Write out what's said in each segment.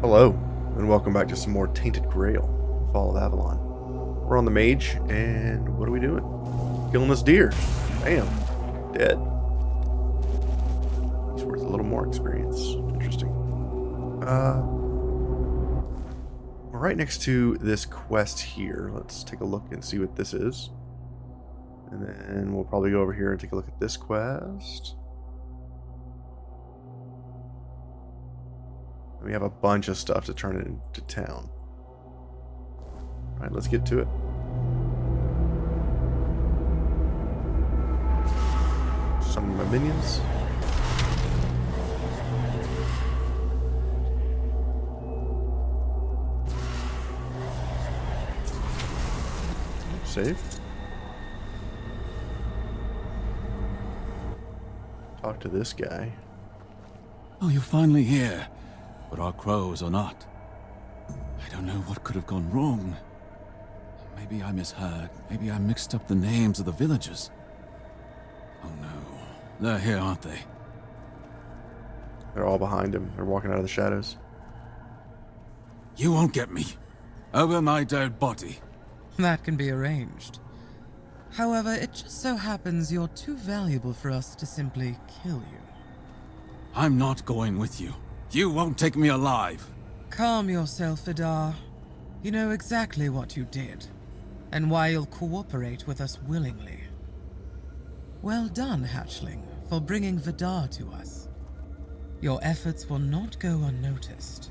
Hello, and welcome back to some more Tainted Grail, Fall of Avalon. We're on the mage, and what are we doing? Killing this deer. Bam. Dead. He's worth a little more experience. Interesting. We're right next to this quest here. Let's take a look and see what this is. And then we'll probably go over here and take a look at this quest. We have a bunch of stuff to turn it into town. Alright, let's get to it. Some of my minions. Save. Talk to this guy. Oh, you're finally here. But our crows are not. I don't know what could have gone wrong. Maybe I misheard. Maybe I mixed up the names of the villagers. Oh no. They're here, aren't they? They're all behind him. They're walking out of the shadows. You won't get me. Over my dead body. That can be arranged. However, it just so happens you're too valuable for us to simply kill you. I'm not going with you. You won't take me alive. Calm yourself, Vidar. You know exactly what you did, and why you'll cooperate with us willingly. Well done, Hatchling, for bringing Vidar to us. Your efforts will not go unnoticed.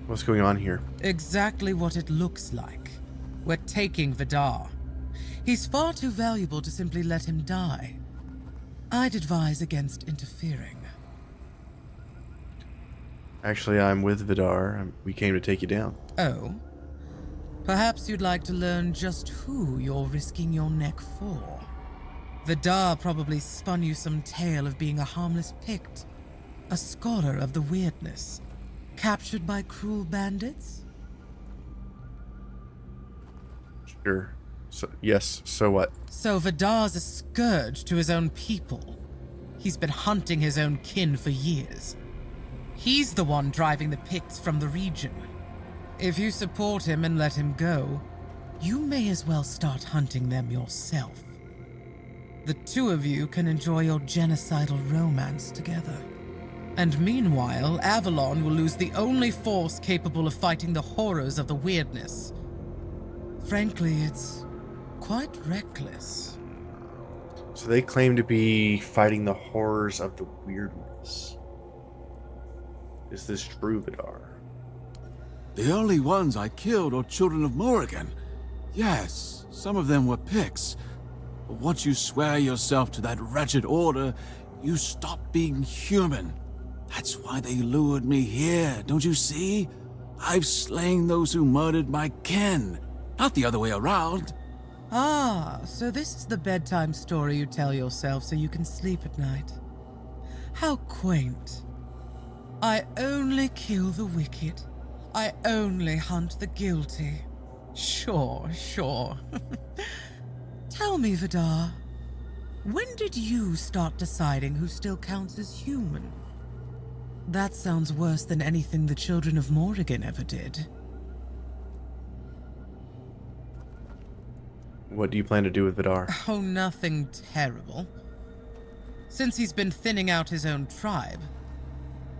What's going on here? Exactly what it looks like. We're taking Vidar. He's far too valuable to simply let him die. I'd advise against interfering. Actually, I'm with Vidar. We came to take you down. Oh? Perhaps you'd like to learn just who you're risking your neck for. Vidar probably spun you some tale of being a harmless Pict, a scholar of the weirdness, captured by cruel bandits? Sure. So, yes, so what? So Vidar's a scourge to his own people. He's been hunting his own kin for years. He's the one driving the Picts from the region. If you support him and let him go, you may as well start hunting them yourself. The two of you can enjoy your genocidal romance together. And meanwhile, Avalon will lose the only force capable of fighting the horrors of the weirdness. Frankly, it's quite reckless. So they claim to be fighting the horrors of the weirdness. Is this true, Vidar? The only ones I killed are children of Morrigan. Yes, some of them were Picts. But once you swear yourself to that wretched order, you stop being human. That's why they lured me here, don't you see? I've slain those who murdered my kin, not the other way around. Ah, so this is the bedtime story you tell yourself so you can sleep at night. How quaint. I only kill the wicked. I only hunt the guilty. Sure. Tell me, Vidar, when did you start deciding who still counts as human? That sounds worse than anything the children of Morrigan ever did. What do you plan to do with Vidar? Oh, nothing terrible. Since he's been thinning out his own tribe,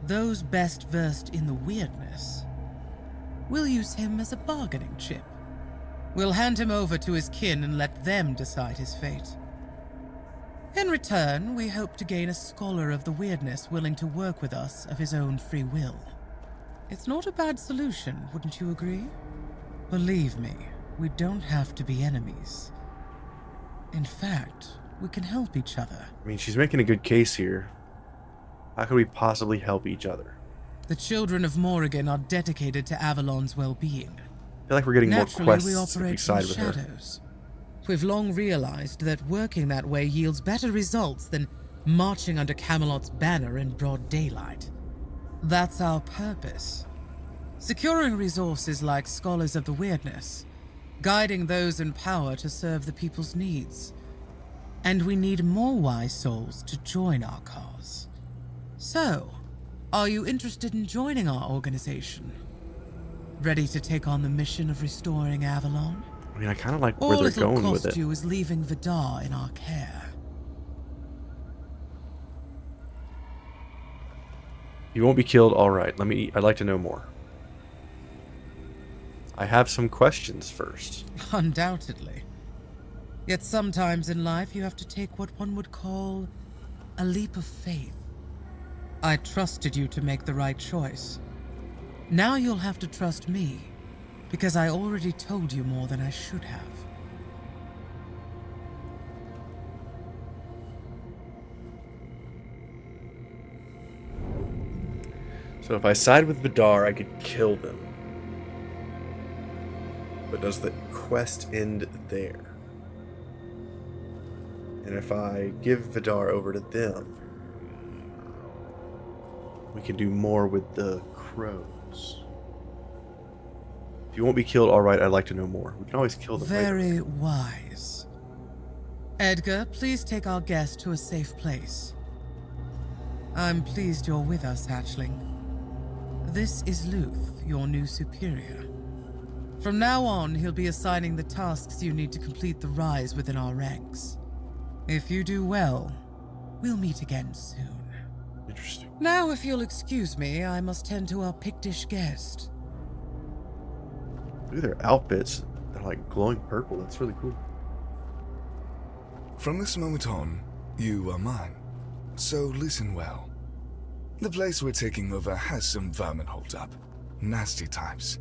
those best versed in the weirdness, we'll use him as a bargaining chip. We'll hand him over to his kin and let them decide his fate. In return, we hope to gain a scholar of the weirdness willing to work with us of his own free will. It's not a bad solution, wouldn't you agree? Believe me, we don't have to be enemies. In fact, we can help each other. I mean, she's making a good case here. How could we possibly help each other? The children of Morrigan are dedicated to Avalon's well-being. I feel like we're getting Naturally, more we quests if we operate side from with her. shadows. We've long realized that working that way yields better results than marching under Camelot's banner in broad daylight. That's our purpose. Securing resources like scholars of the weirdness, guiding those in power to serve the people's needs. And we need more wise souls to join our cause. So, Are you interested in joining our organization? Ready to take on the mission of restoring Avalon? I mean, I kind of like where All they're it'll going with cost it. you is leaving Vidar in our care. You won't be killed. All right. I'd like to know more. I have some questions first. Undoubtedly. Yet sometimes in life you have to take what one would call a leap of faith. I trusted you to make the right choice. Now you'll have to trust me, because I already told you more than I should have. So if I side with Vidar, I could kill them. But does the quest end there? And if I give Vidar over to them, we can do more with the crows. If you won't be killed, alright, I'd like to know more. We can always kill them Very later. wise. Edgar, please take our guest to a safe place. I'm pleased you're with us, Hatchling. This is Luth, your new superior. From now on, he'll be assigning the tasks you need to complete the rise within our ranks. If you do well, we'll meet again soon. Interesting. Now, if you'll excuse me, I must tend to our Pictish guest. Look at their outfits. They're like glowing purple. That's really cool. From this moment on, you are mine. So listen well. The place we're taking over has some vermin holed up. Nasty types.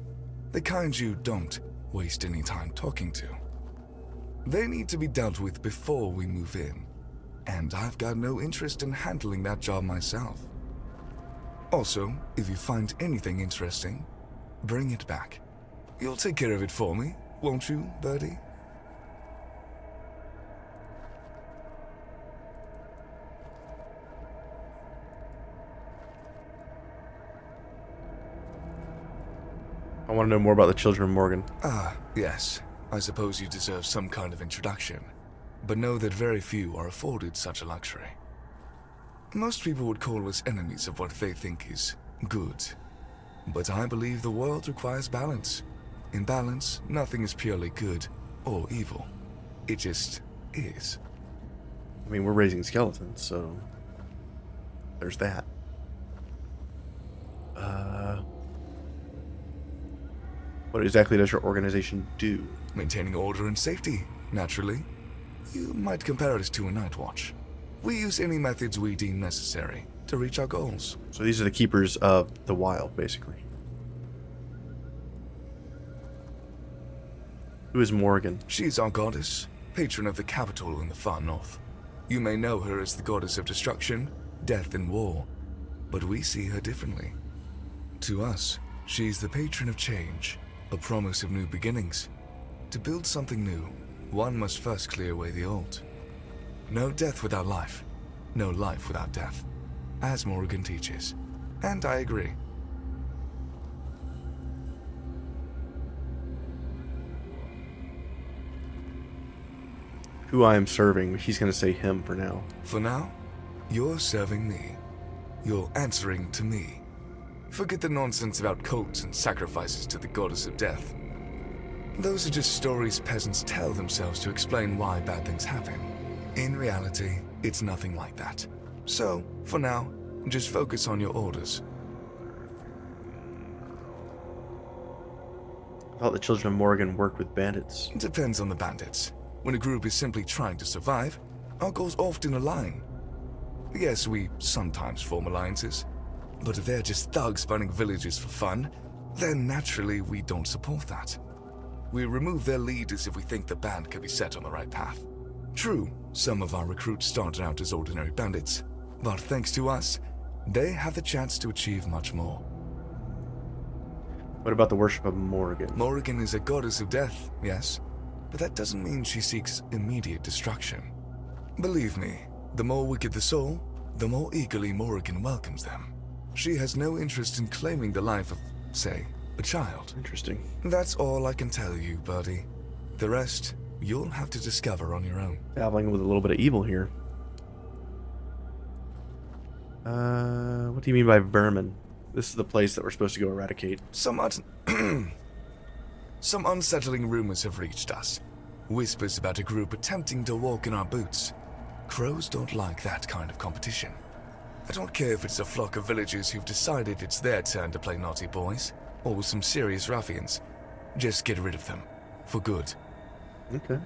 The kind you don't waste any time talking to. They need to be dealt with before we move in. And I've got no interest in handling that job myself. Also, if you find anything interesting, bring it back. You'll take care of it for me, won't you, Birdie? I want to know more about the children of Morgan. Ah, yes. I suppose you deserve some kind of introduction. But know that very few are afforded such a luxury. Most people would call us enemies of what they think is good. But I believe the world requires balance. In balance, nothing is purely good or evil. It just is. I mean, we're raising skeletons, so there's that. What exactly does your organization do? Maintaining order and safety, naturally. You might compare us to a night watch. We use any methods we deem necessary to reach our goals. So these are the keepers of the wild, basically. Who is Morgan? She's our goddess, patron of the capital in the far north. You may know her as the goddess of destruction, death, and war, but we see her differently. To us, she's the patron of change, a promise of new beginnings. To build something new, one must first clear away the old. No death without life, no life without death, as Morgan teaches. And I agree. Who I am serving. He's going to say him for now. For now, you're serving me. You're answering to me. Forget the nonsense about cults and sacrifices to the goddess of death. Those are just stories peasants tell themselves to explain why bad things happen. In reality, it's nothing like that. So, for now, just focus on your orders. I thought the children of Morgan worked with bandits. It depends on the bandits. When a group is simply trying to survive, our goals often align. Yes, we sometimes form alliances, but if they're just thugs burning villages for fun, then naturally we don't support that. We remove their leaders if we think the band can be set on the right path. True, some of our recruits started out as ordinary bandits, but thanks to us, they have the chance to achieve much more. What about the worship of Morgan? Morgan is a goddess of death, yes, but that doesn't mean she seeks immediate destruction. Believe me, the more wicked the soul, the more eagerly Morgan welcomes them. She has no interest in claiming the life of, say, a child. Interesting. That's all I can tell you, Birdie. The rest, you'll have to discover on your own. Dabbling with a little bit of evil here. What do you mean by vermin? This is the place that we're supposed to go eradicate. Some unsettling rumors have reached us. Whispers about a group attempting to walk in our boots. Crows don't like that kind of competition. I don't care if it's a flock of villagers who've decided it's their turn to play naughty boys, or some serious ruffians. Just get rid of them. For good. Okay.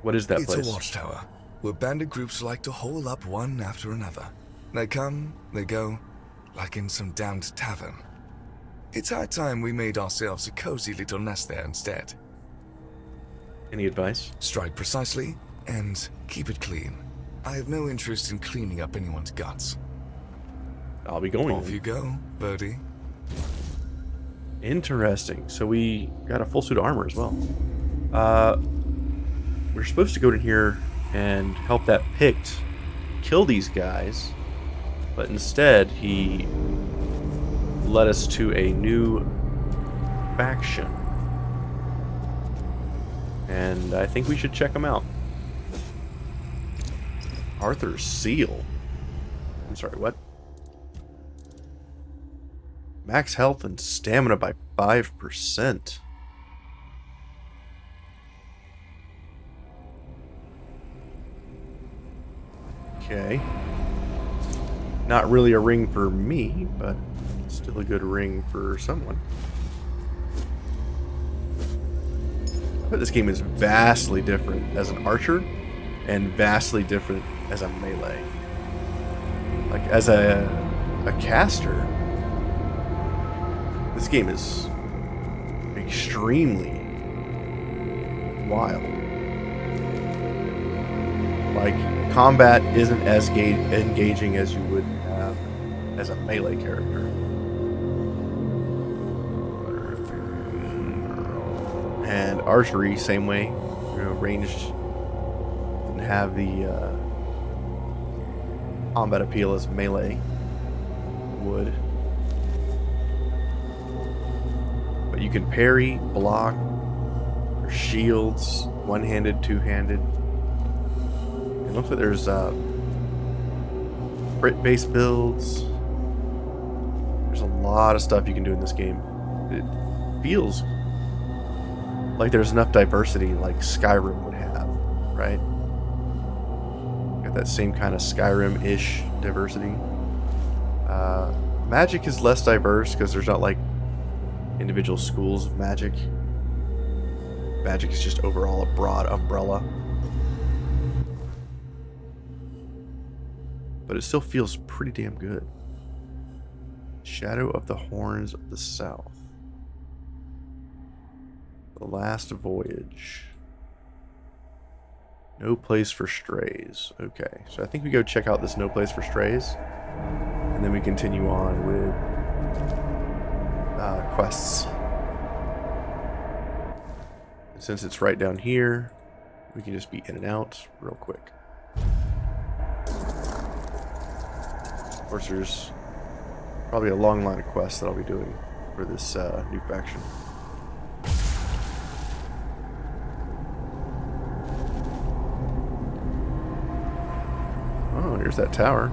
What is that place? It's a watchtower, where bandit groups like to hole up one after another. They come, they go, like in some damned tavern. It's high time we made ourselves a cozy little nest there instead. Any advice? Strike precisely, and keep it clean. I have no interest in cleaning up anyone's guts. I'll be going. Off you go, birdie. Interesting. So we got a full suit of armor as well. We're supposed to go in here and help that Pict kill these guys, but instead he led us to a new faction. And I think we should check them out. Arthur's Seal. I'm sorry, what? Max health and stamina by 5%. Okay. Not really a ring for me, but still a good ring for someone. But this game is vastly different as an archer and vastly different as a melee. Like, as a caster, this game is extremely wild. Like, combat isn't as engaging as you would have as a melee character. And archery, same way. You know, ranged didn't have the combat appeal as melee would. But you can parry, block, or shields, one-handed, two-handed. It looks like there's crit-based builds. There's a lot of stuff you can do in this game. It feels like there's enough diversity like Skyrim would have, right? Got that same kind of Skyrim-ish diversity. Magic is less diverse because there's not like individual schools of magic. Magic is just overall a broad umbrella. But it still feels pretty damn good. Shadow of the Horns of the South. The Last Voyage. No Place for Strays. Okay, so I think we go check out this No Place for Strays. And then we continue on with quests. And since it's right down here, we can just be in and out real quick. Of course, there's probably a long line of quests that I'll be doing for this new faction. Oh, here's that tower.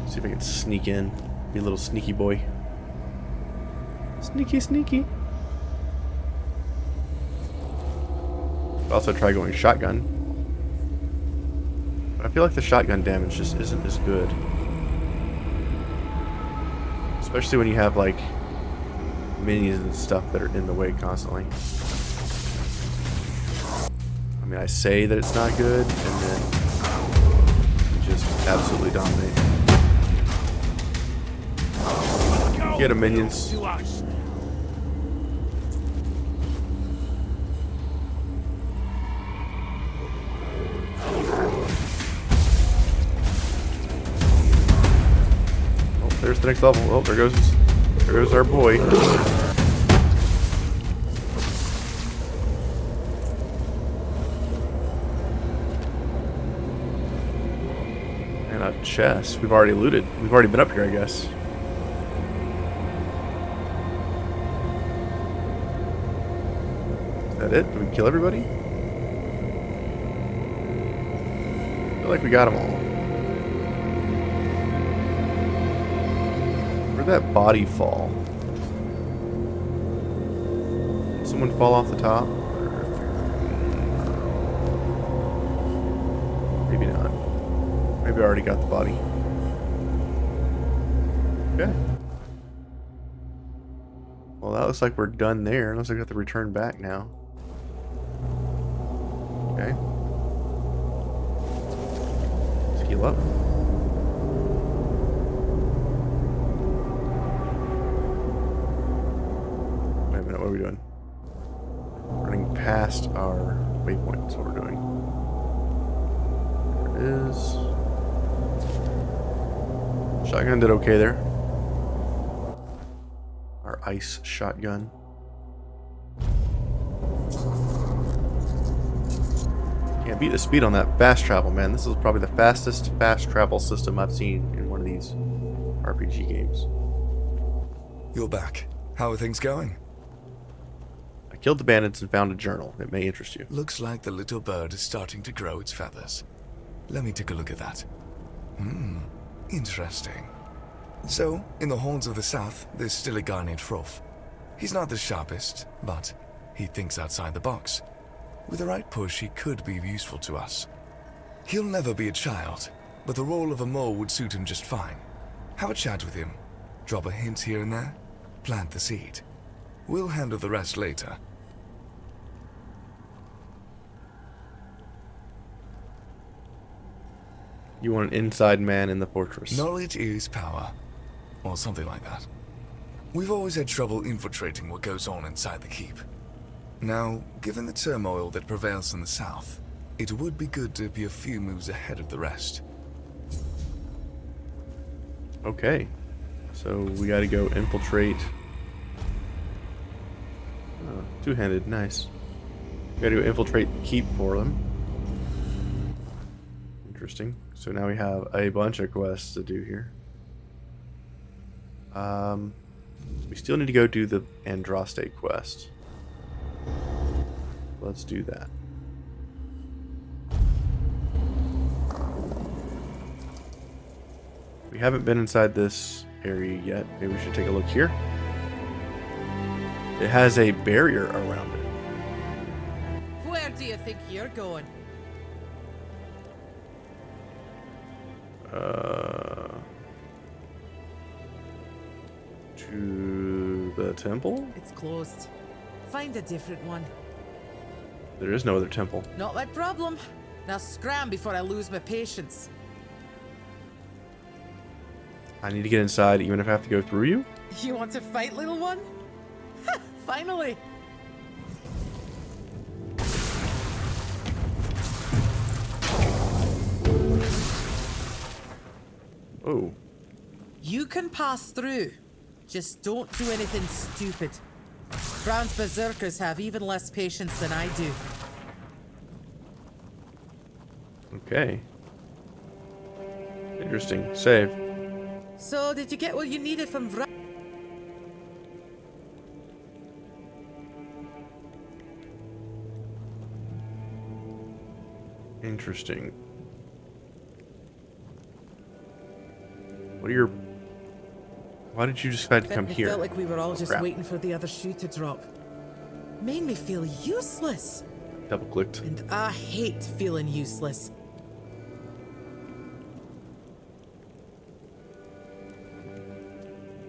See if I can sneak in. Be a little sneaky boy. Sneaky, sneaky. Also try going shotgun. But I feel like the shotgun damage just isn't as good. Especially when you have like minions and stuff that are in the way constantly. I mean, I say that it's not good, and then you just absolutely dominate. Get him, minions. Oh, there's the next level. Oh, there goes our boy. And a chest. We've already looted. We've already been up here, I guess. Is that it? Did we kill everybody? I feel like we got them all. that body fall? Did someone fall off the top? Maybe not. Maybe I already got the body. Okay. Well, that looks like we're done there. Unless I got to return back now. Okay. Let's heal up. Wait a minute, what are we doing? Running past our waypoint, that's what we're doing. There it is. Shotgun did okay there. Our ice shotgun. Can't beat the speed on that fast travel, man. This is probably the fastest fast travel system I've seen in one of these RPG games. You're back. How are things going? I killed the bandits and found a journal. It may interest you. Looks like the little bird is starting to grow its feathers. Let me take a look at that. Interesting. So, in the horns of the south, there's still a guy named Froth. He's not the sharpest, but he thinks outside the box. With the right push, he could be useful to us. He'll never be a child, but the role of a mole would suit him just fine. Have a chat with him. Drop a hint here and there. Plant the seed. We'll handle the rest later. You want an inside man in the fortress. Knowledge is power. Or something like that. We've always had trouble infiltrating what goes on inside the keep. Now, given the turmoil that prevails in the south, it would be good to be a few moves ahead of the rest. Okay. So we gotta go infiltrate. Oh, two-handed, nice. We gotta go infiltrate the keep for them. Interesting. So now we have a bunch of quests to do here. We still need to go do the Andraste quest. Let's do that. We haven't been inside this area yet. Maybe we should take a look here. It has a barrier around it. Where do you think you're going? To the temple? It's closed. Find a different one. There is no other temple. Not my problem. Now scram before I lose my patience. I need to get inside even if I have to go through you? You want to fight, little one? Ha! Finally! Oh. You can pass through. Just don't do anything stupid. Crown's berserkers have even less patience than I do. Okay. Interesting. Save. So, did you get what you needed from Vra? Interesting. What are your... Why did you decide to come It here? felt like we were all just Crap. waiting for the other shoe to drop. Made me feel useless. Double clicked. And I hate feeling useless.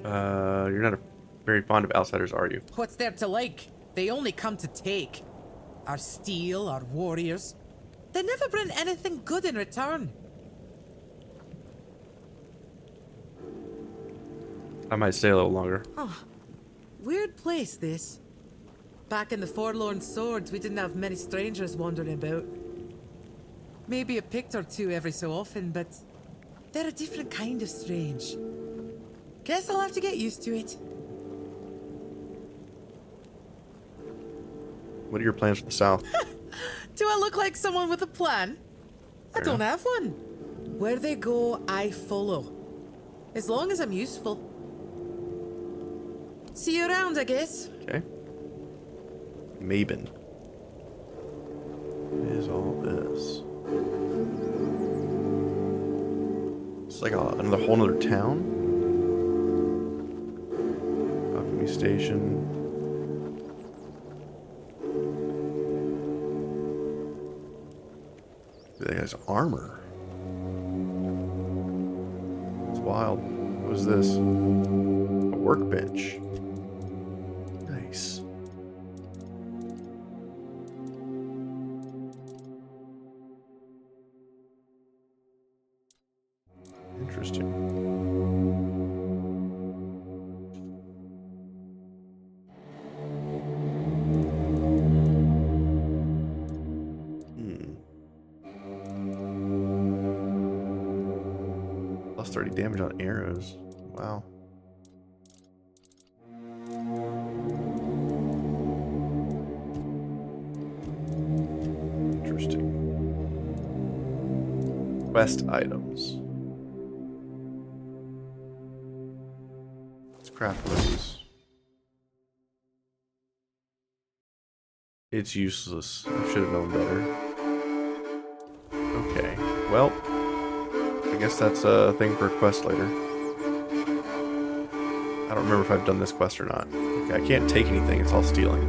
You're not very fond of outsiders, are you? What's there to like? They only come to take. Our steel, our warriors. They never bring anything good in return. I might stay a little longer. Oh, weird place, this. Back in the Forlorn Swords, we didn't have many strangers wandering about. Maybe a pict or two every so often, but they're a different kind of strange. Guess I'll have to get used to it. What are your plans for the south? Do I look like someone with a plan? I don't enough. have one. Where they go, I follow. As long as I'm useful. See you around, I guess. Okay. Maben. What is all this? It's like another whole nother town? police station. That guy's armor. It's wild. What is this? A workbench. Nice. Interesting. Plus 30 damage on arrows. Wow. Interesting. Quest items. Let's craft one of these. It's useless. I should have known better. Okay. Well, I guess that's a thing for a quest later. I don't remember if I've done this quest or not. Okay, I can't take anything. It's all stealing.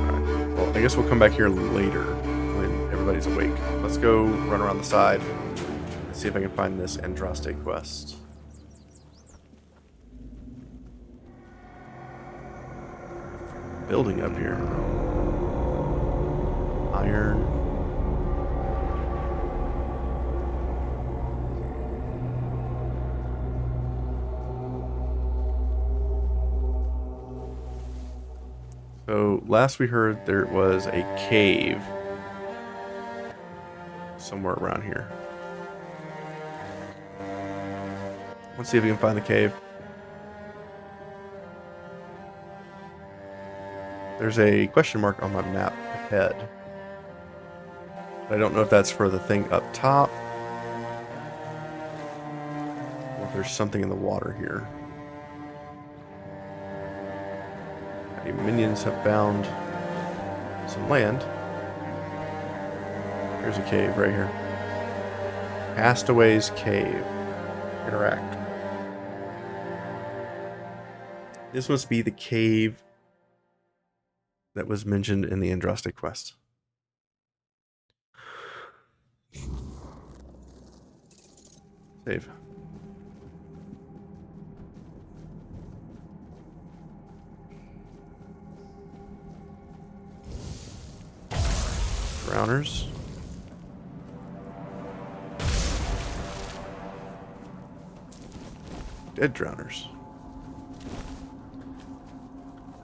Alright. Well, I guess we'll come back here later when everybody's awake. Let's go run around the side and see if I can find this Andraste quest. Building up here. Iron. So last we heard there was a cave somewhere around here. Let's see if we can find the cave. There's a question mark on my map ahead. But I don't know if that's for the thing up top, or if there's something in the water here. The minions have found some land. Here's a cave right here. Castaway's Cave. Interact. This must be the cave that was mentioned in the Andraste quest. Save. Drowners. Dead drowners.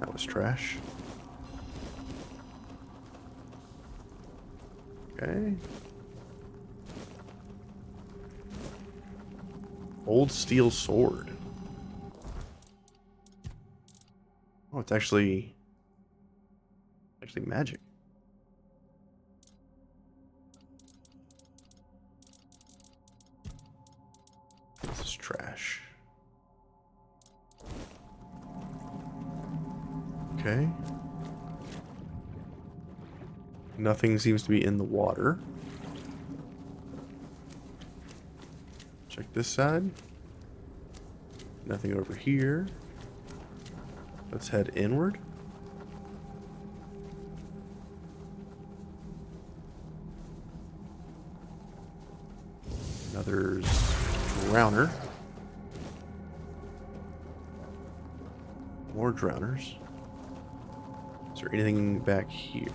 That was trash. Okay. Old steel sword. Oh, it's actually magic. This is trash. Okay. Nothing seems to be in the water. Check this side. Nothing over here. Let's head inward. Another drowner. More drowners. Is there anything back here?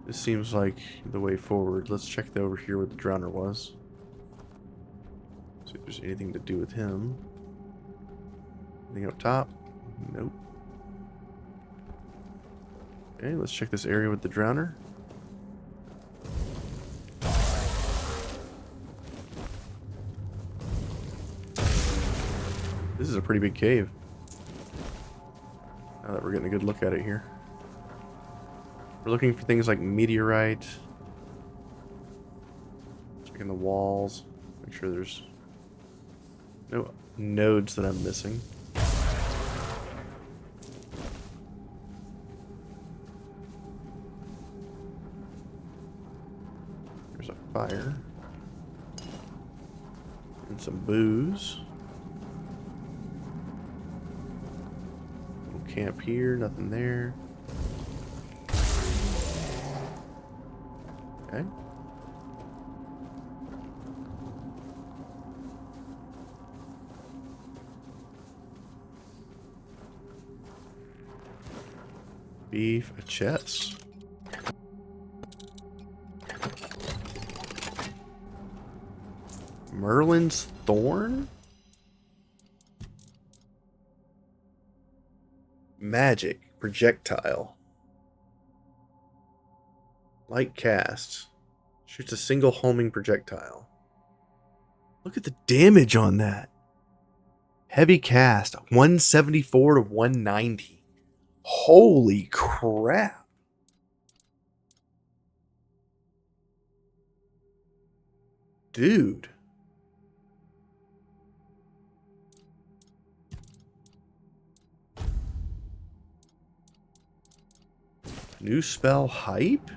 This seems like the way forward. Let's check over here where the drowner was. See if there's anything to do with him. Anything up top? Nope. Okay, let's check this area with the drowner. This is a pretty big cave. Now that we're getting a good look at it here. We're looking for things like meteorite. Checking the walls. Make sure there's no nodes that I'm missing. There's a fire. And some booze. Little camp here, nothing there. Okay. Beef, a chest. Merlin's Thorn? Magic, projectile. Light cast. Shoots a single homing projectile. Look at the damage on that. Heavy cast, 174 to 190. Holy crap. Dude. New spell hype?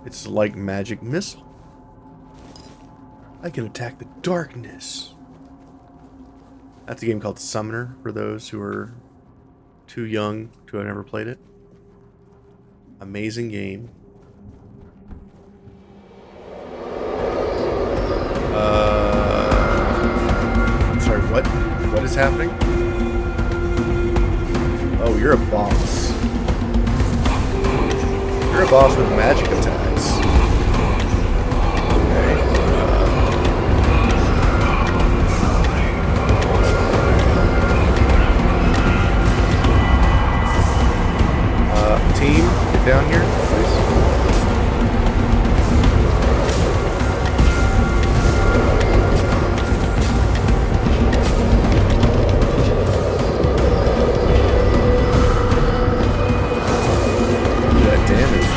It's like magic missile. I can attack the darkness. That's a game called Summoner for those who are too young to have never played it. Amazing game. Sorry, what? What is happening? Oh, you're a boss. You're a boss with magic attacks. Okay. Team, get down here, please. That damage.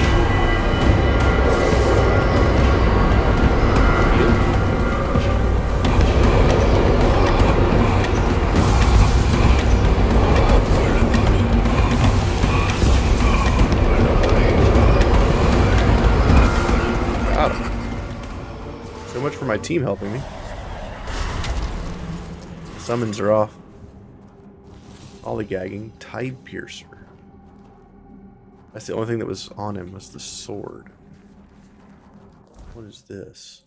So much for my team helping me. Summons are off. Lollygagging. Tide Piercer. That's the only thing that was on him was the sword. What is this?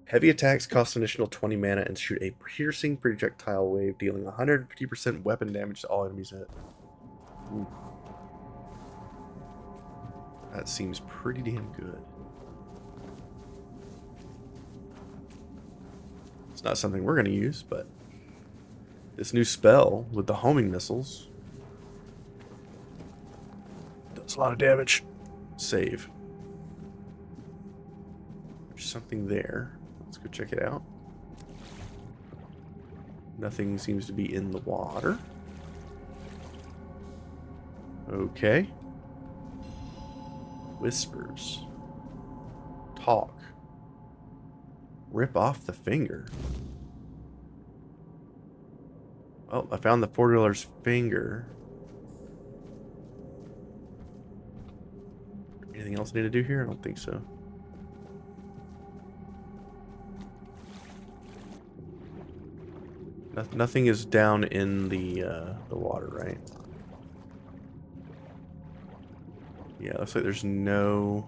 Heavy attacks cost an additional 20 mana and shoot a piercing projectile wave, dealing 150% weapon damage to all enemies hit. Ooh. That seems pretty damn good. It's not something we're going to use, but this new spell with the homing missiles does a lot of damage. Save. There's something there. Let's go check it out. Nothing seems to be in the water. Okay. Whispers. Talk. Rip off the finger. Oh, I found the $4 finger. Anything else I need to do here? I don't think so. Nothing is down in the water, right? Yeah, looks like there's no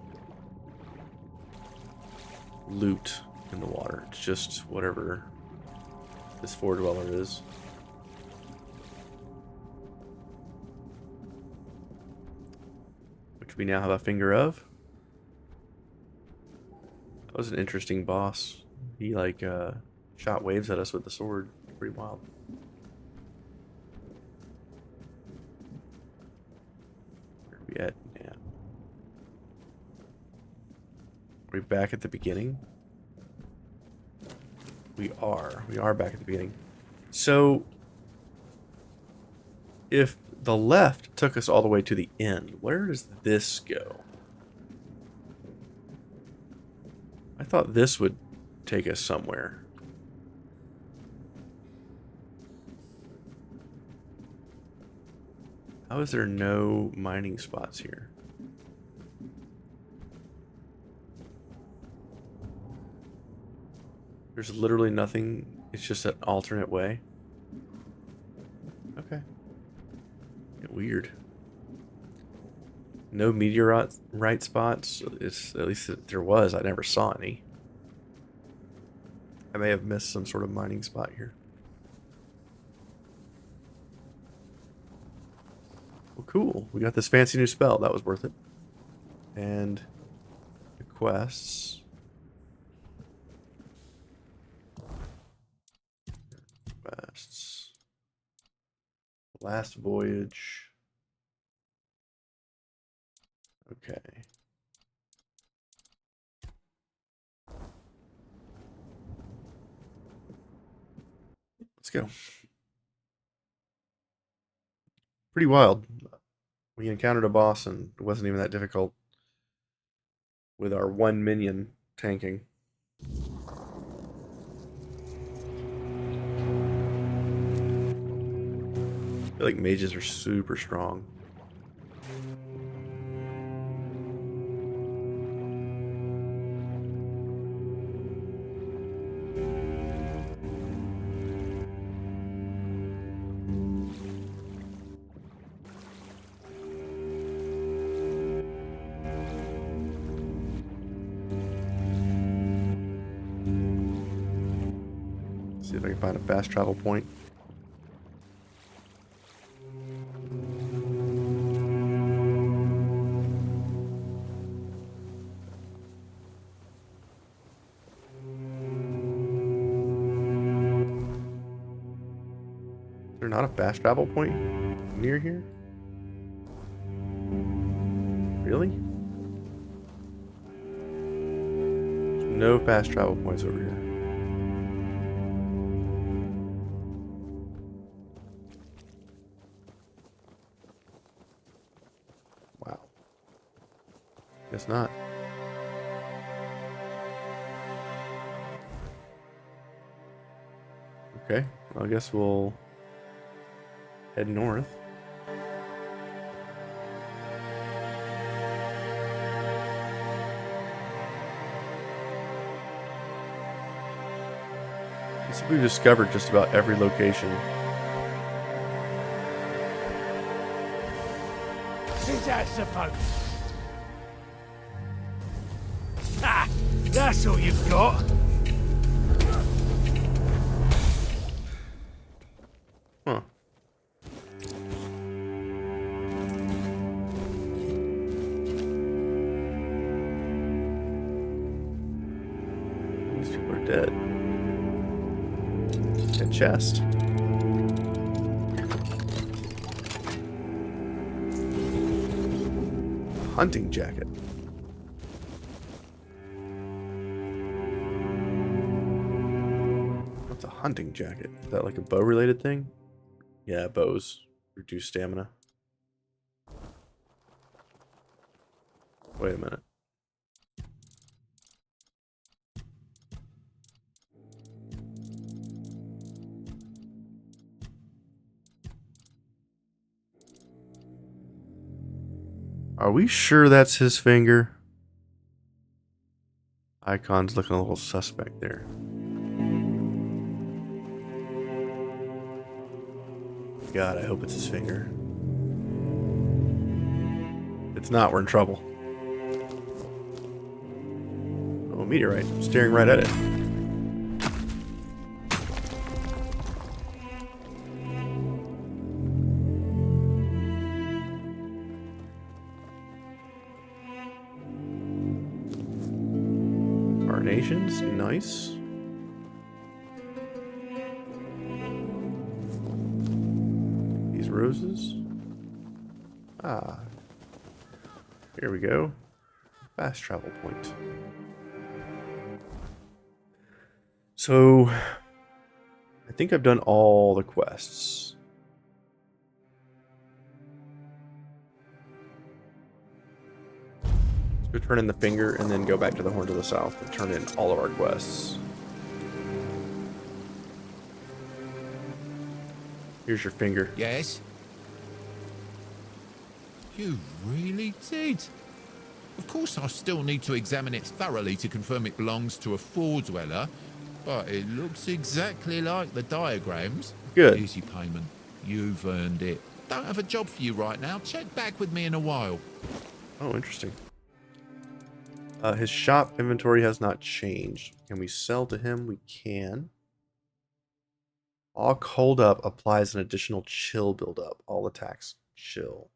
loot in the water. It's just whatever this $4 is. Which we now have a finger of. That was an interesting boss. He like shot waves at us with the sword. Pretty wild. Where are we at now? Are we back at the beginning? We are. We are back at the beginning. So, if the left took us all the way to the end, where does this go? I thought this would take us somewhere. How is there no mining spots here? There's literally nothing. It's just an alternate way. Okay. Yeah, weird. No meteorite spots. It's at least there was. I never saw any. I may have missed some sort of mining spot here. Well, cool. We got this fancy new spell. That was worth it. And the quests. Quests. Last voyage. Okay. Let's go. Pretty wild. We encountered a boss and it wasn't even that difficult with our one minion tanking. I feel like mages are super strong. See if I can find a fast travel point. Is there not a fast travel point near here? Really? There's no fast travel points over here. Wow. Guess not. Okay, well, I guess we'll head north. Looks like we've discovered just about every location. Is that supposed? Ah, that's all you've got. Huh. These people are dead. A chest. Hunting jacket. What's a hunting jacket? Is that like a bow related thing? Yeah, bows reduce stamina. Wait a minute. Are we sure that's his finger? Icon's looking a little suspect there. God, I hope it's his finger. If it's not, we're in trouble. Oh, meteorite. I'm staring right at it. Carnations, nice. These roses. Ah. Here we go. Fast travel point. So, I think I've done all the quests. So turn in the finger and then go back to the Horns of the South and turn in all of our quests. Here's your finger. Yes? You really did. Of course, I still need to examine it thoroughly to confirm it belongs to a floor dweller, but it looks exactly like the diagrams. Good. Easy payment. You've earned it. Don't have a job for you right now. Check back with me in a while. Oh, interesting. His shop inventory has not changed. Can we sell to him? We can. All cold up applies an additional chill buildup. All attacks chill.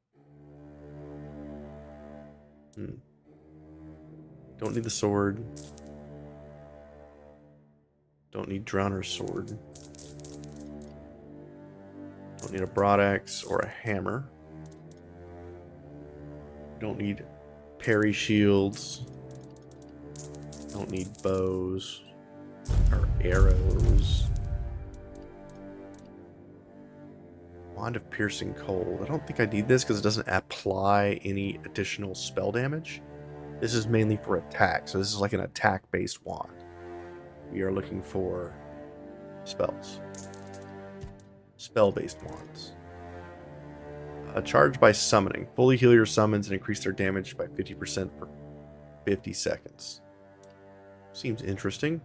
Don't need the sword. Don't need Drowner's sword. Don't need a broadaxe or a hammer. Don't need parry shields. Don't need bows or arrows. Wand of Piercing Cold. I don't think I need this because it doesn't apply any additional spell damage. This is mainly for attack, so this is like an attack-based wand. We are looking for spells. Spell-based wands. Charged by summoning. Fully heal your summons and increase their damage by 50% for 50 seconds. Seems interesting.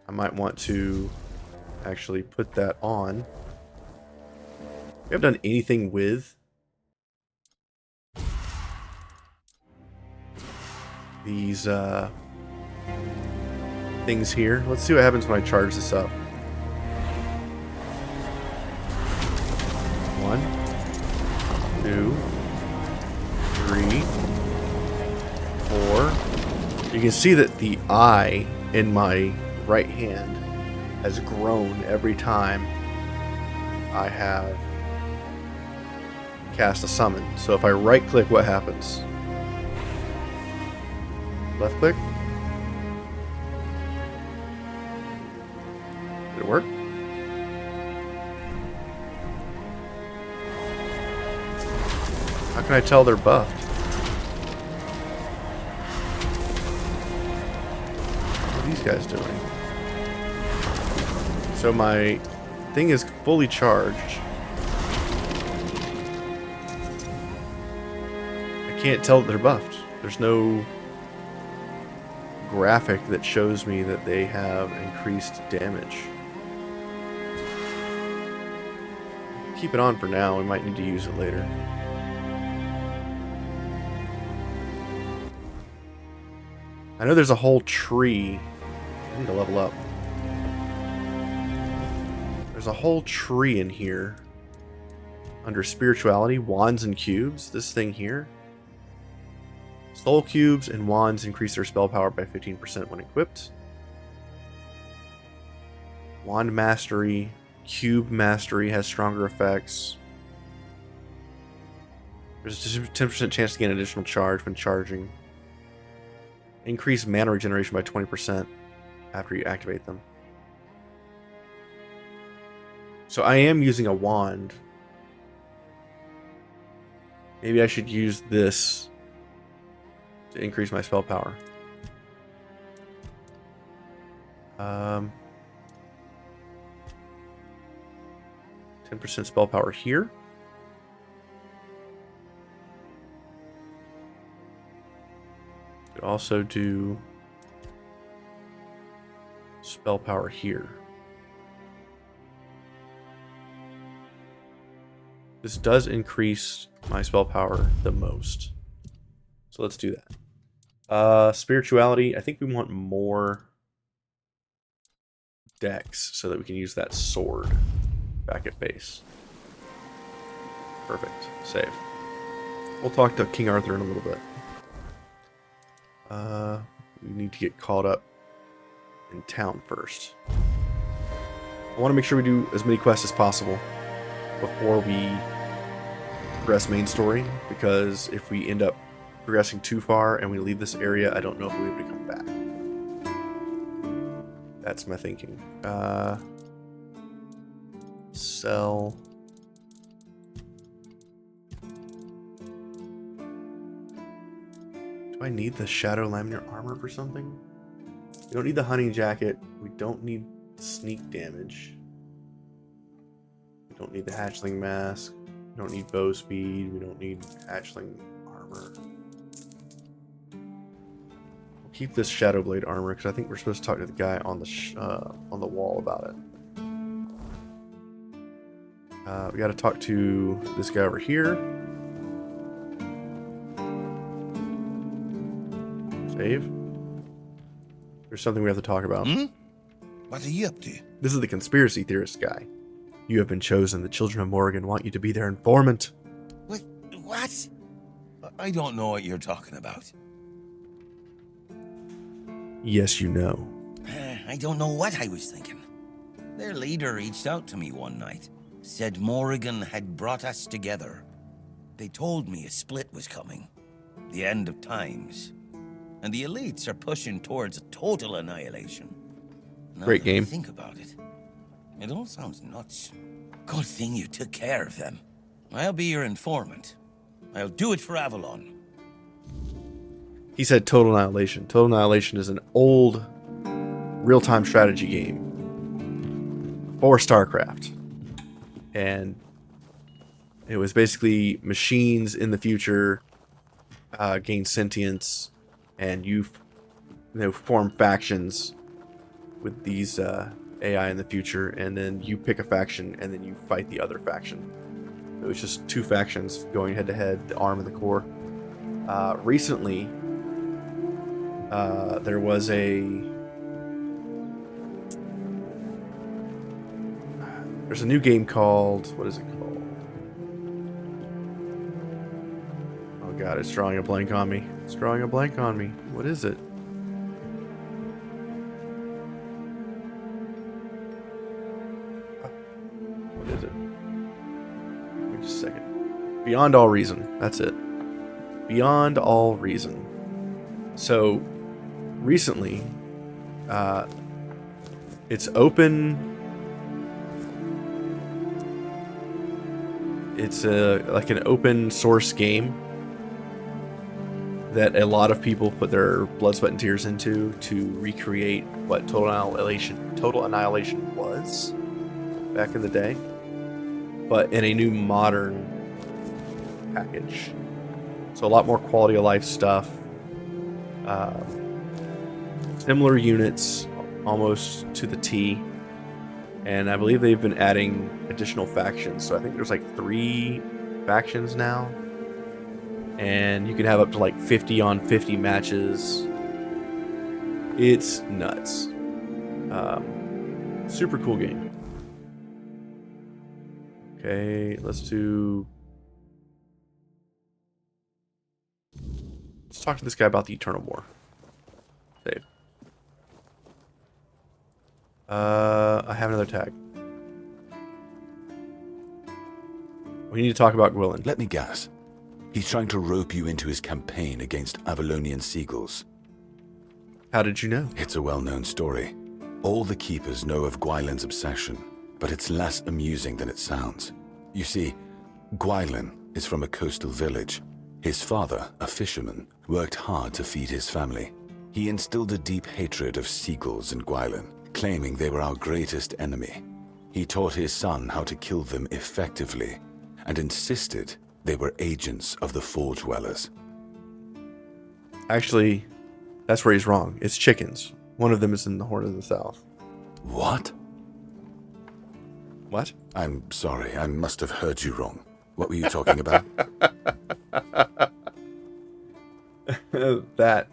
I might want to actually put that on. We haven't done anything with these things here. Let's see what happens when I charge this up. 1, 2, 3, 4. You can see that the eye in my right hand has grown every time I have cast a summon. So if I right click, what happens? Left click? Did it work? How can I tell they're buffed? What are these guys doing? So my thing is fully charged. I can't tell that they're buffed. There's no graphic that shows me that they have increased damage. Keep it on for now. We might need to use it later. I know there's a whole tree. I need to level up. There's a whole tree in here under spirituality, wands and cubes. This thing here. Soul cubes and wands increase their spell power by 15% when equipped. Wand mastery, cube mastery has stronger effects. There's a 10% chance to gain additional charge when charging. Increase mana regeneration by 20% after you activate them. So I am using a wand. Maybe I should use this to increase my spell power. 10% spell power here. Could also do spell power here. This does increase my spell power the most. So let's do that. Spirituality, I think we want more dex so that we can use that sword back at base. Perfect. Save. We'll talk to King Arthur in a little bit. We need to get caught up in town first. I want to make sure we do as many quests as possible before we progress main story, because if we end up progressing too far and we leave this area, I don't know if we'll be able to come back. That's my thinking. Sell. Do I need the Shadow Laminar Armor for something? We don't need the Hunting Jacket. We don't need sneak damage. We don't need the Hatchling Mask. don't need bow speed. We don't need hatchling armor. We'll keep this shadow blade armor because I think we're supposed to talk to the guy on the wall about it. We got to talk to this guy over here. Save. There's something we have to talk about. What are you up to? This is the conspiracy theorist guy. You have been chosen. The children of Morrigan want you to be their informant. What? I don't know what you're talking about. Yes, you know. I don't know what I was thinking. Their leader reached out to me one night. Said Morrigan had brought us together. They told me a split was coming. The end of times. And the elites are pushing towards a total annihilation. Now Great that I game. think about it. It all sounds nuts. Good thing you took care of them. I'll be your informant. I'll do it for Avalon. He said Total Annihilation. Total Annihilation is an old real-time strategy game for StarCraft. And it was basically machines in the future gain sentience, and you form factions with these AI in the future, and then you pick a faction, and then you fight the other faction. It was just two factions going head-to-head, the ARM and the core. Recently, there was there's a new game called, what is it called? Oh god, it's drawing a blank on me. It's drawing a blank on me. What is it? What is it? Wait just a second. Beyond All Reason. That's it. Beyond All Reason. So, recently, it's open. It's like an open source game that a lot of people put their blood, sweat, and tears into to recreate what Total Annihilation was back in the day, but in a new modern package. So a lot more quality of life stuff. Similar units, almost to the T. And I believe they've been adding additional factions. So I think there's like 3 factions now. And you can have up to like 50 on 50 matches. It's nuts. Super cool game. Okay, let's talk to this guy about the Eternal War. Save. I have another tag. We need to talk about Gwilyn. Let me guess. He's trying to rope you into his campaign against Avalonian seagulls. How did you know? It's a well-known story. All the keepers know of Gwylyn's obsession, but it's less amusing than it sounds. You see, Gwylyn is from a coastal village. His father, a fisherman, worked hard to feed his family. He instilled a deep hatred of seagulls in Gwylyn, claiming they were our greatest enemy. He taught his son how to kill them effectively, and insisted they were agents of the Fall Dwellers. Actually, that's where he's wrong. It's chickens. One of them is in the Horn of the South. What? What? I'm sorry, I must have heard you wrong. What were you talking about? That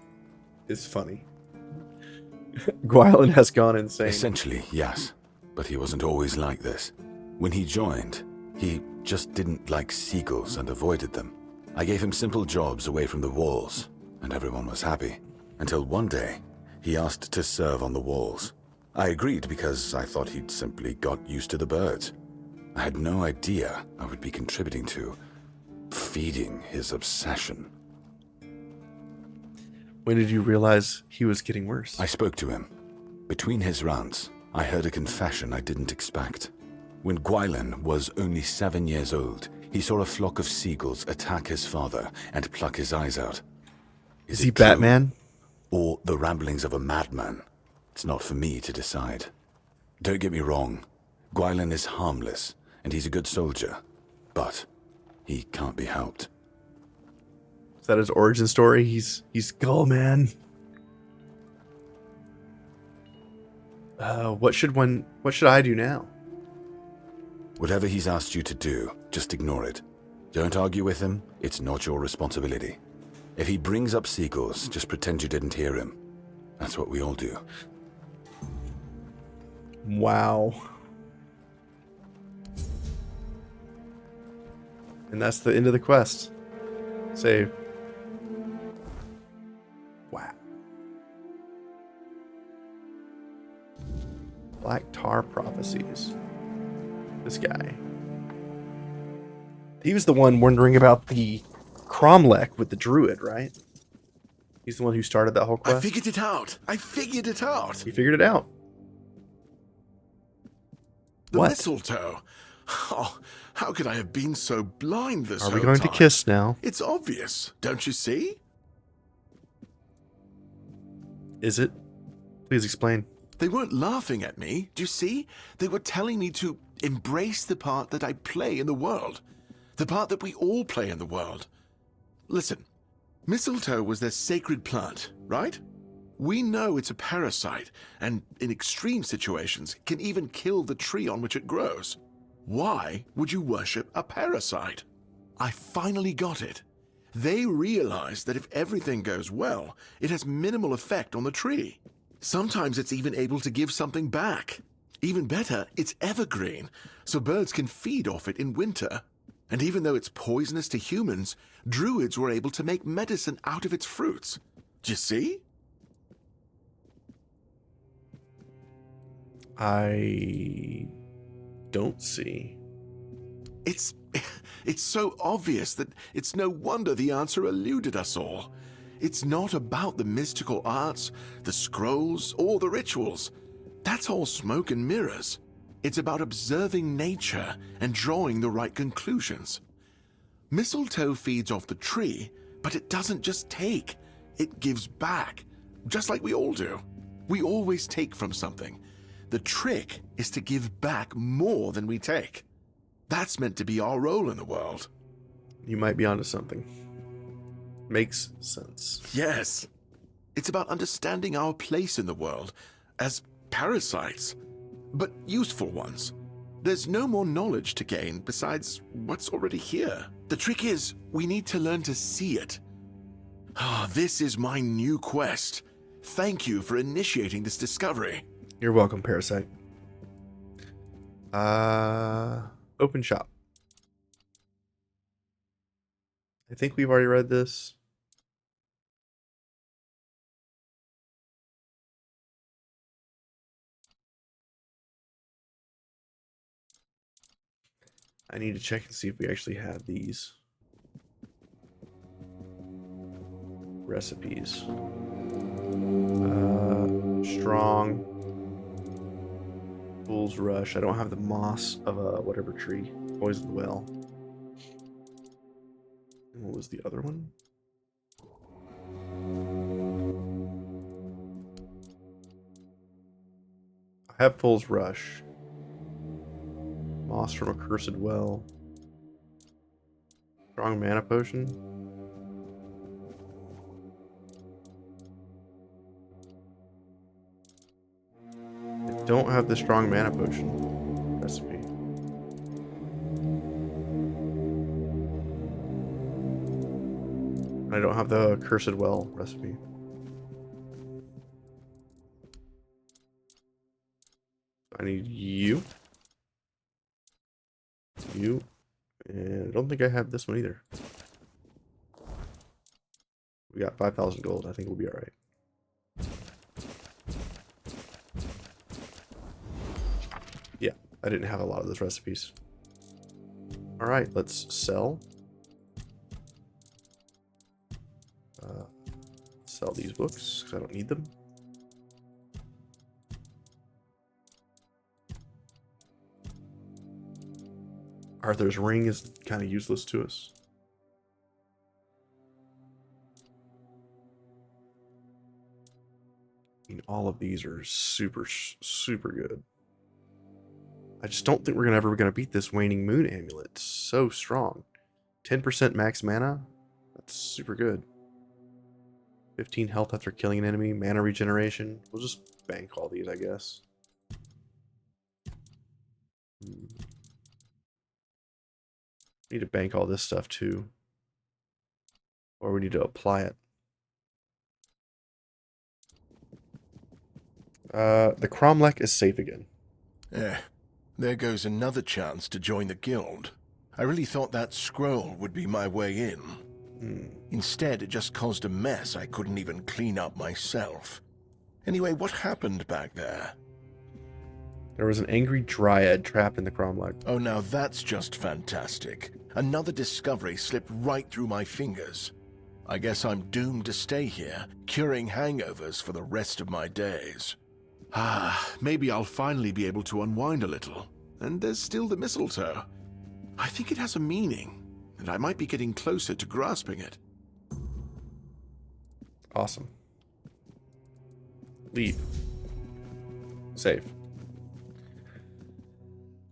is funny. Gwylyn has gone insane. Essentially, yes. But he wasn't always like this. When he joined, he just didn't like seagulls and avoided them. I gave him simple jobs away from the walls, and everyone was happy. Until one day, he asked to serve on the walls. I agreed because I thought he'd simply got used to the birds. I had no idea I would be contributing to feeding his obsession. When did you realize he was getting worse? I spoke to him. Between his rants, I heard a confession I didn't expect. When Gwylyn was only 7 years old, he saw a flock of seagulls attack his father and pluck his eyes out. Is he it true? Batman? Or the ramblings of a madman? It's not for me to decide. Don't get me wrong. Gwylyn is harmless, and he's a good soldier. But He can't be helped. Is that his origin story? He's Skull Man. What should I do now? Whatever he's asked you to do, just ignore it. Don't argue with him. It's not your responsibility. If he brings up seagulls, just pretend you didn't hear him. That's what we all do. Wow. And that's the end of the quest. Save. Wow. Black Tar Prophecies. This guy. He was the one wondering about the Cromlech with the druid, right? He's the one who started that whole quest. I figured it out. He figured it out. The What? mistletoe. Oh, how could I have been so blind this Are whole we going time? to kiss now? It's obvious, don't you see? Is it? Please explain. They weren't laughing at me, do you see? They were telling me to embrace the part that I play in the world. The part that we all play in the world. Listen, mistletoe was their sacred plant, right? We know it's a parasite, and in extreme situations, can even kill the tree on which it grows. Why would you worship a parasite? I finally got it. They realized that if everything goes well, it has minimal effect on the tree. Sometimes it's even able to give something back. Even better, it's evergreen, so birds can feed off it in winter. And even though it's poisonous to humans, druids were able to make medicine out of its fruits. Do you see? I don't see. It's so obvious that it's no wonder the answer eluded us all. It's not about the mystical arts, the scrolls, or the rituals. That's all smoke and mirrors. It's about observing nature and drawing the right conclusions. Mistletoe feeds off the tree, but it doesn't just take. It gives back, just like we all do. We always take from something. The trick is to give back more than we take. That's meant to be our role in the world. You might be onto something. Makes sense. Yes. It's about understanding our place in the world as parasites, but useful ones. There's no more knowledge to gain besides what's already here. The trick is, we need to learn to see it. This is my new quest. Thank you for initiating this discovery. You're welcome, Parasite. Open shop. I think we've already read this. I need to check and see if we actually have these recipes. Strong. Fool's Rush. I don't have the moss of a whatever tree. Poison Well. And what was the other one? I have Fool's Rush. Moss from a Cursed Well. Strong Mana Potion. I don't have the Strong Mana Potion recipe. I don't have the Cursed Well recipe. I need you. You. And I don't think I have this one either. We got 5,000 gold. I think we'll be alright. Yeah, I didn't have a lot of those recipes. Alright, let's sell. Sell these books because I don't need them. Arthur's ring is kind of useless to us. I mean, all of these are super, super good. I just don't think we're ever gonna beat this Waning Moon amulet. It's so strong. 10% max mana. That's super good. 15 health after killing an enemy. Mana regeneration. We'll just bank all these, I guess. Need to bank all this stuff too. Or we need to apply it. The Cromlech is safe again. There goes another chance to join the guild. I really thought that scroll would be my way in. Instead, it just caused a mess I couldn't even clean up myself. Anyway, what happened back there? There was an angry dryad trapped in the Cromlech. Oh, now that's just fantastic. Another discovery slipped right through my fingers. I guess I'm doomed to stay here, curing hangovers for the rest of my days. Maybe I'll finally be able to unwind a little. And there's still the mistletoe. I think it has a meaning, and I might be getting closer to grasping it. Awesome. Leave. Save.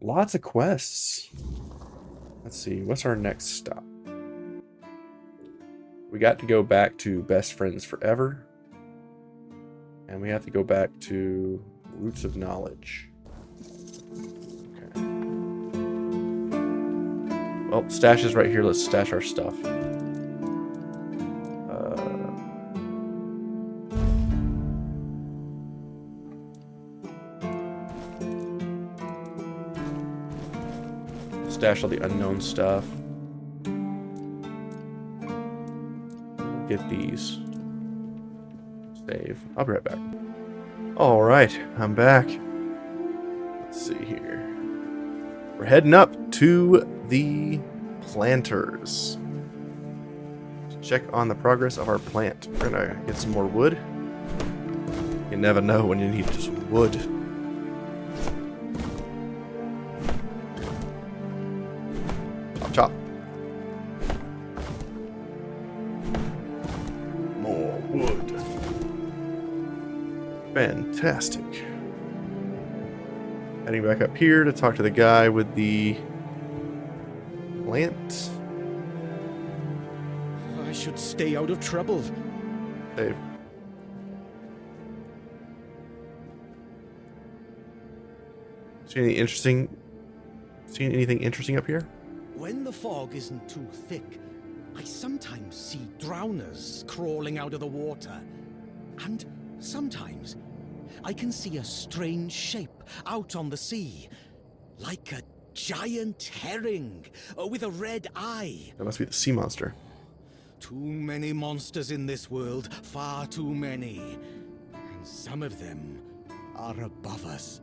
Lots of quests. Let's see, what's our next stop? We got to go back to Best Friends Forever. And we have to go back to Roots of Knowledge. Okay. Well, stash is right here. Let's stash our stuff. Stash all the unknown stuff. Get these. Save. I'll be right back. Alright, I'm back. Let's see here. We're heading up to the planters to check on the progress of our plant. We're gonna get some more wood. You never know when you need some wood. Chop chop. More wood. Fantastic. Heading back up here to talk to the guy with the plant. I should stay out of trouble. Save. Seen anything interesting up here? When the fog isn't too thick, I sometimes see drowners crawling out of the water. And sometimes I can see a strange shape out on the sea, like a giant herring with a red eye. That must be the sea monster. Too many monsters in this world, far too many. And some of them are above us.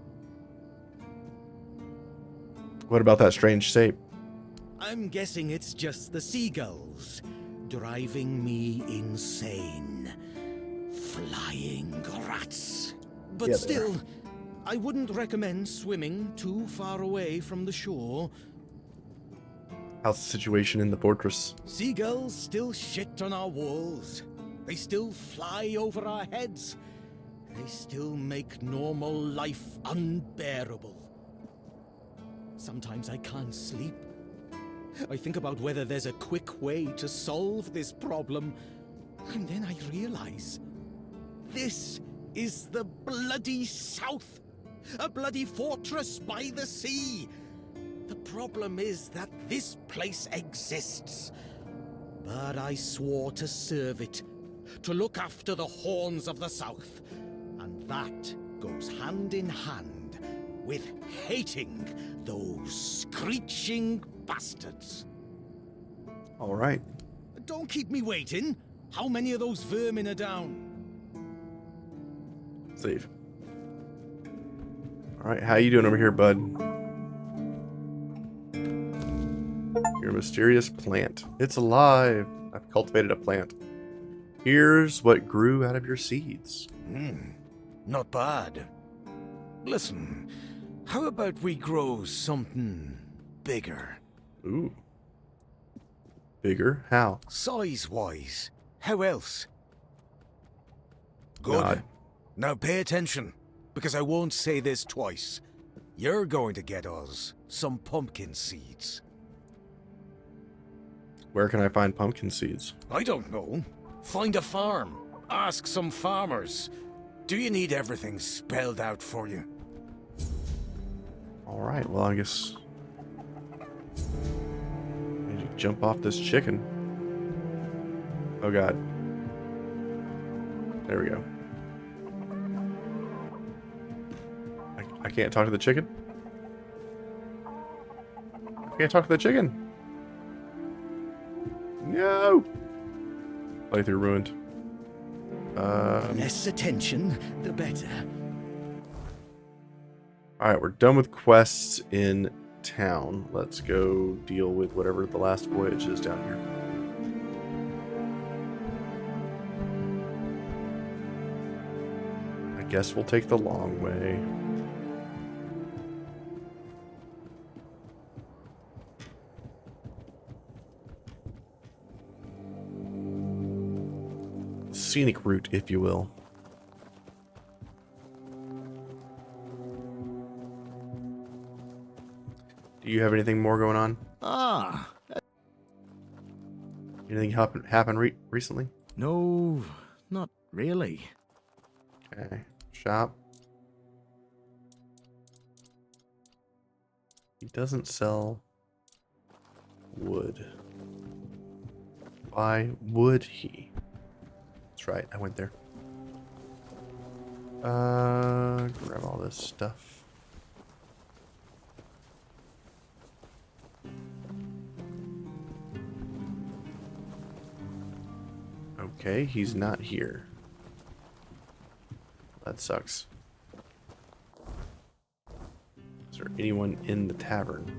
What about that strange shape? I'm guessing it's just the seagulls driving me insane. Flying rats. But Yeah, still, I wouldn't recommend swimming too far away from the shore. How's the situation in the fortress? Seagulls still shit on our walls. They still fly over our heads. They still make normal life unbearable. Sometimes I can't sleep. I think about whether there's a quick way to solve this problem. And then I realize this is the bloody South. A bloody fortress by the sea. The problem is that this place exists. But I swore to serve it, to look after the horns of the South. And that goes hand in hand with hating those screeching bastards. All right. Don't keep me waiting. How many of those vermin are down? Save. All right, how you doing over here, bud? You're a mysterious plant. It's alive. I've cultivated a plant. Here's what grew out of your seeds. Not bad. Listen, how about we grow something bigger? Ooh. Bigger? How? Size-wise. How else? Good. Nod. Now pay attention, because I won't say this twice. You're going to get us some pumpkin seeds. Where can I find pumpkin seeds? I don't know. Find a farm. Ask some farmers. Do you need everything spelled out for you? Alright, well, I guess I need to jump off this chicken. Oh god. There we go. I can't talk to the chicken? I can't talk to the chicken! No! Playthrough ruined. Less attention, the better. Alright, we're done with quests in town. Let's go deal with whatever the last voyage is down here. I guess we'll take the long way. Scenic route, if you will. Do you have anything more going on? Ah, Anything happen recently? no, not really. Okay. Shop. He doesn't sell wood. Why would he? That's right, I went there. Grab all this stuff. Okay, he's not here. That sucks. Is there anyone in the tavern?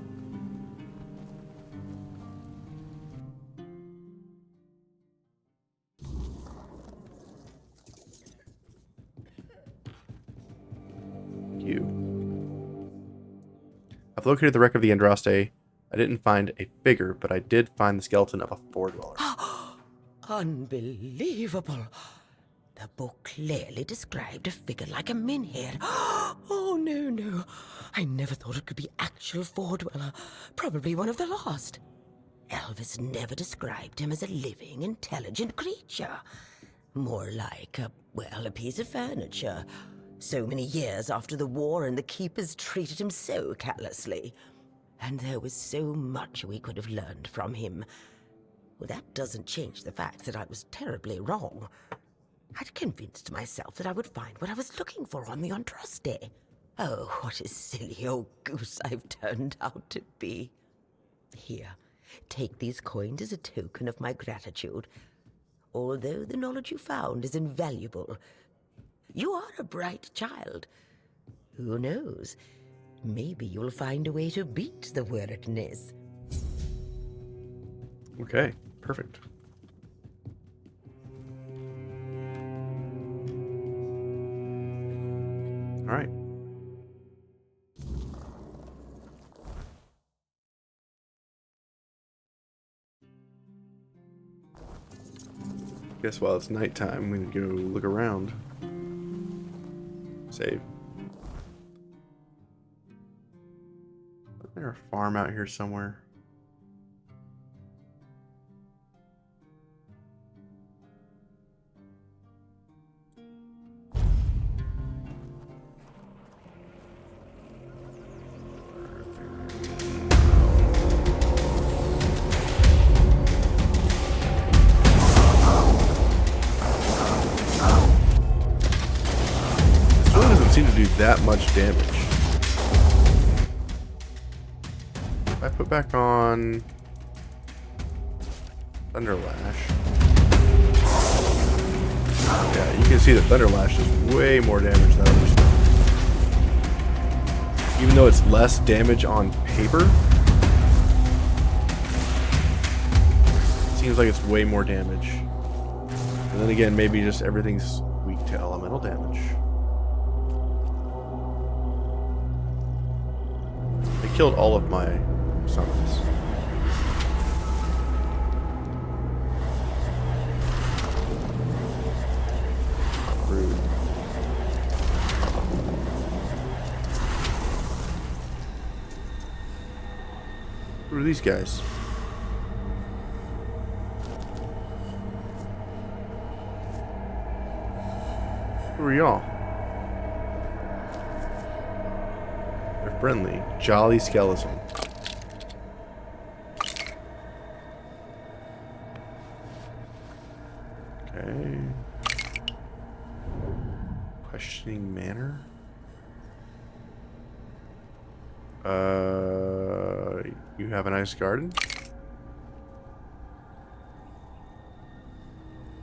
I've located the wreck of the Andraste. I didn't find a figure, but I did find the skeleton of a four-dweller. Unbelievable. The book clearly described a figure like a menhir. Oh, no. I never thought it could be actual four-dweller. Probably one of the lost. Elvis never described him as a living, intelligent creature. More like a piece of furniture. So many years after the war, and the keepers treated him so callously. And there was so much we could have learned from him. Well, that doesn't change the fact that I was terribly wrong. I'd convinced myself that I would find what I was looking for on the Andraste. Oh, what a silly old goose I've turned out to be. Here, take these coins as a token of my gratitude. Although the knowledge you found is invaluable, you are a bright child. Who knows? Maybe you'll find a way to beat the weirdness. Okay, perfect. All right. Guess while it's nighttime, we can go look around. Save. Isn't there a farm out here somewhere? Seem to do that much damage. If I put back on Thunderlash, yeah, you can see that Thunderlash does way more damage than other stuff. Even though it's less damage on paper, it seems like it's way more damage. And then again, maybe just everything's weak to elemental damage. Killed all of my summons. Rude. Who are these guys? Who are y'all? They're friendly. Jolly skeleton. Okay. Questioning manner. You have a nice garden?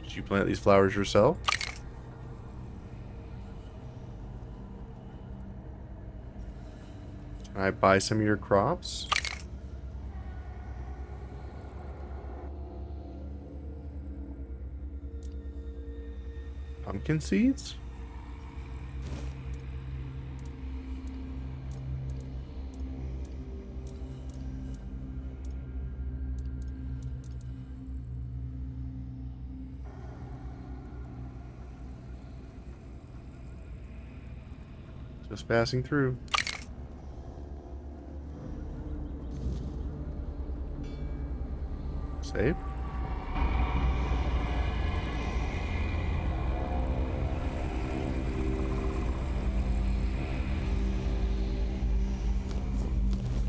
Did you plant these flowers yourself? Can I buy some of your crops? Pumpkin seeds? Just passing through. Save.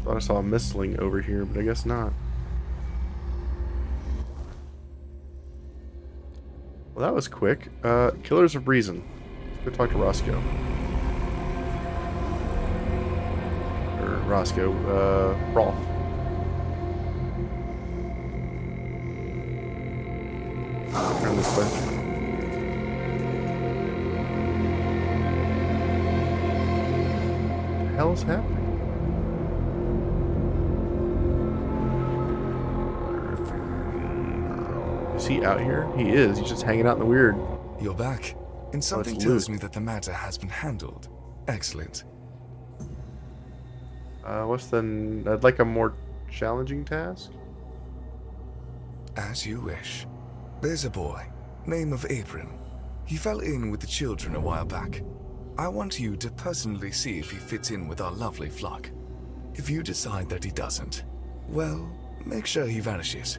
Thought I saw a mistling over here, but I guess not. Well, that was quick. Killers of Reason. Let's go talk to Roscoe. Roscoe, Rolf. Turn this way. What the hell is happening? Is he out here? He is. He's just hanging out in the weird. You're back. And something tells me that the matter has been handled. Excellent. I'd like a more challenging task. As you wish. There's a boy, name of Abram. He fell in with the children a while back. I want you to personally see if he fits in with our lovely flock. If you decide that he doesn't, well, make sure he vanishes.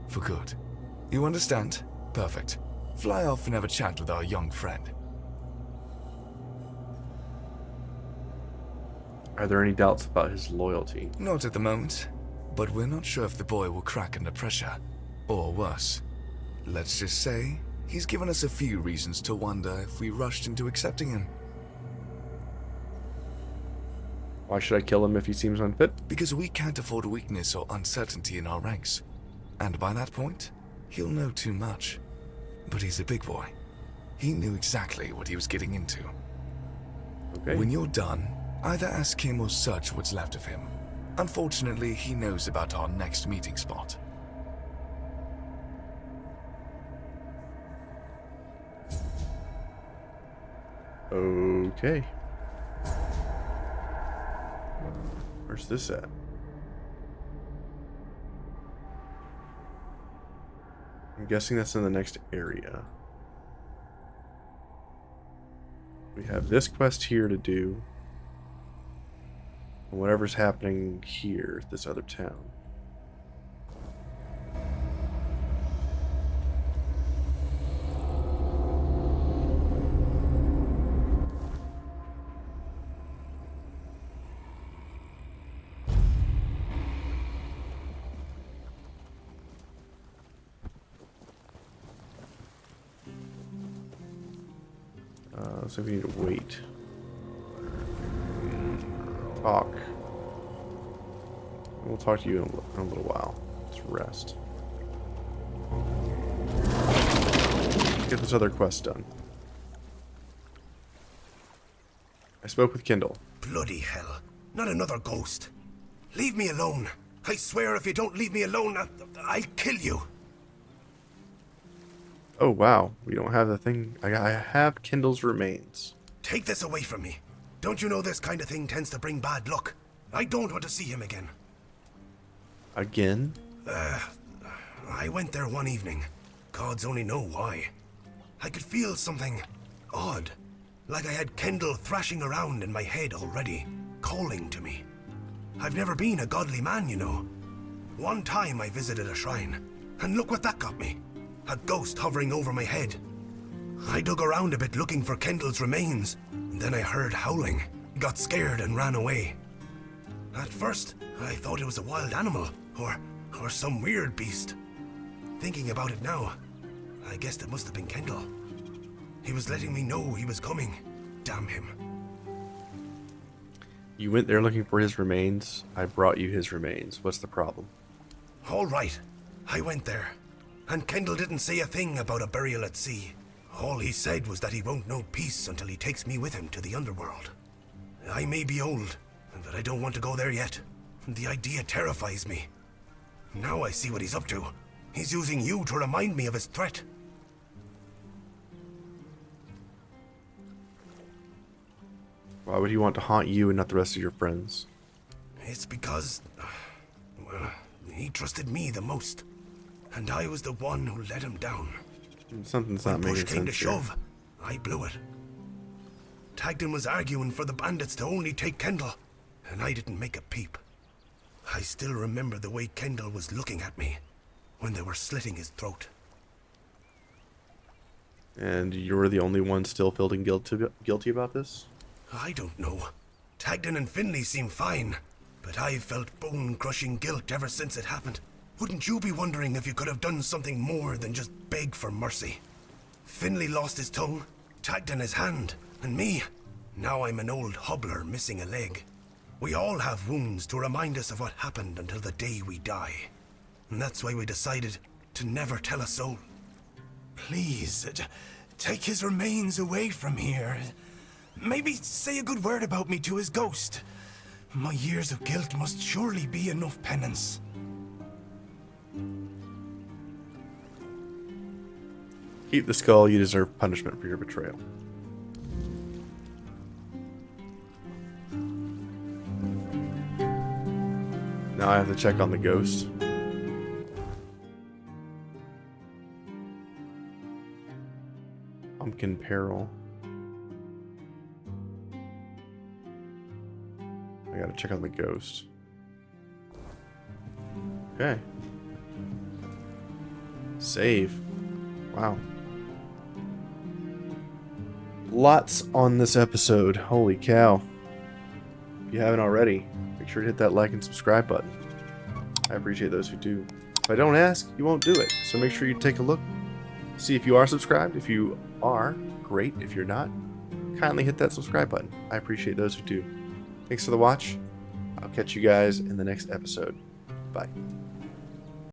For good. You understand? Perfect. Fly off and have a chat with our young friend. Are there any doubts about his loyalty? Not at the moment, but we're not sure if the boy will crack under pressure. Or worse. Let's just say, he's given us a few reasons to wonder if we rushed into accepting him. Why should I kill him if he seems unfit? Because we can't afford weakness or uncertainty in our ranks. And by that point, he'll know too much. But he's a big boy. He knew exactly what he was getting into. Okay. When you're done, either ask him or search what's left of him. Unfortunately, he knows about our next meeting spot. Okay. Where's this at? I'm guessing that's in the next area. We have this quest here to do. And whatever's happening here, this other town. So we need to wait. Talk. We'll talk to you in a little while. Let's rest. Get this other quest done. I spoke with Kindle. Bloody hell. Not another ghost. Leave me alone. I swear if you don't leave me alone, I'll kill you. Oh, wow. We don't have the thing. I have Kindle's remains. Take this away from me. Don't you know this kind of thing tends to bring bad luck? I don't want to see him again. Again? I went there one evening. Gods only know why. I could feel something odd. Like I had Kendall thrashing around in my head already, calling to me. I've never been a godly man, you know. One time I visited a shrine, and look what that got me. A ghost hovering over my head. I dug around a bit looking for Kendall's remains, and then I heard howling, got scared and ran away. At first, I thought it was a wild animal, or some weird beast. Thinking about it now, I guessed it must have been Kendall. He was letting me know he was coming. Damn him. You went there looking for his remains. I brought you his remains. What's the problem? All right, I went there. And Kendall didn't say a thing about a burial at sea. All he said was that he won't know peace until he takes me with him to the underworld. I may be old, but I don't want to go there yet. The idea terrifies me. Now I see what he's up to. He's using you to remind me of his threat. Why would he want to haunt you and not the rest of your friends? It's because... well, he trusted me the most. And I was the one who let him down. Something's When not making push came to sense here. shove, I blew it. Tagden was arguing for the bandits to only take Kendall, and I didn't make a peep. I still remember the way Kendall was looking at me when they were slitting his throat. And you're the only one still feeling guilty about this? I don't know. Tagden and Finley seem fine, but I've felt bone-crushing guilt ever since it happened. Wouldn't you be wondering if you could have done something more than just beg for mercy? Finley lost his tongue, Tagden his hand, and me. Now I'm an old hobbler missing a leg. We all have wounds to remind us of what happened until the day we die. And that's why we decided to never tell a soul. Please, take his remains away from here. Maybe say a good word about me to his ghost. My years of guilt must surely be enough penance. Keep the skull. You deserve punishment for your betrayal. Now I have to check on the ghost. Pumpkin peril. I gotta check on the ghost. Okay. Save. Wow. Lots on this episode. Holy cow. If you haven't already, make sure to hit that like and subscribe button. I appreciate those who do. If I don't ask, you won't do it. So make sure you take a look. See if you are subscribed. If you are, great. If you're not, kindly hit that subscribe button. I appreciate those who do. Thanks for the watch. I'll catch you guys in the next episode. Bye.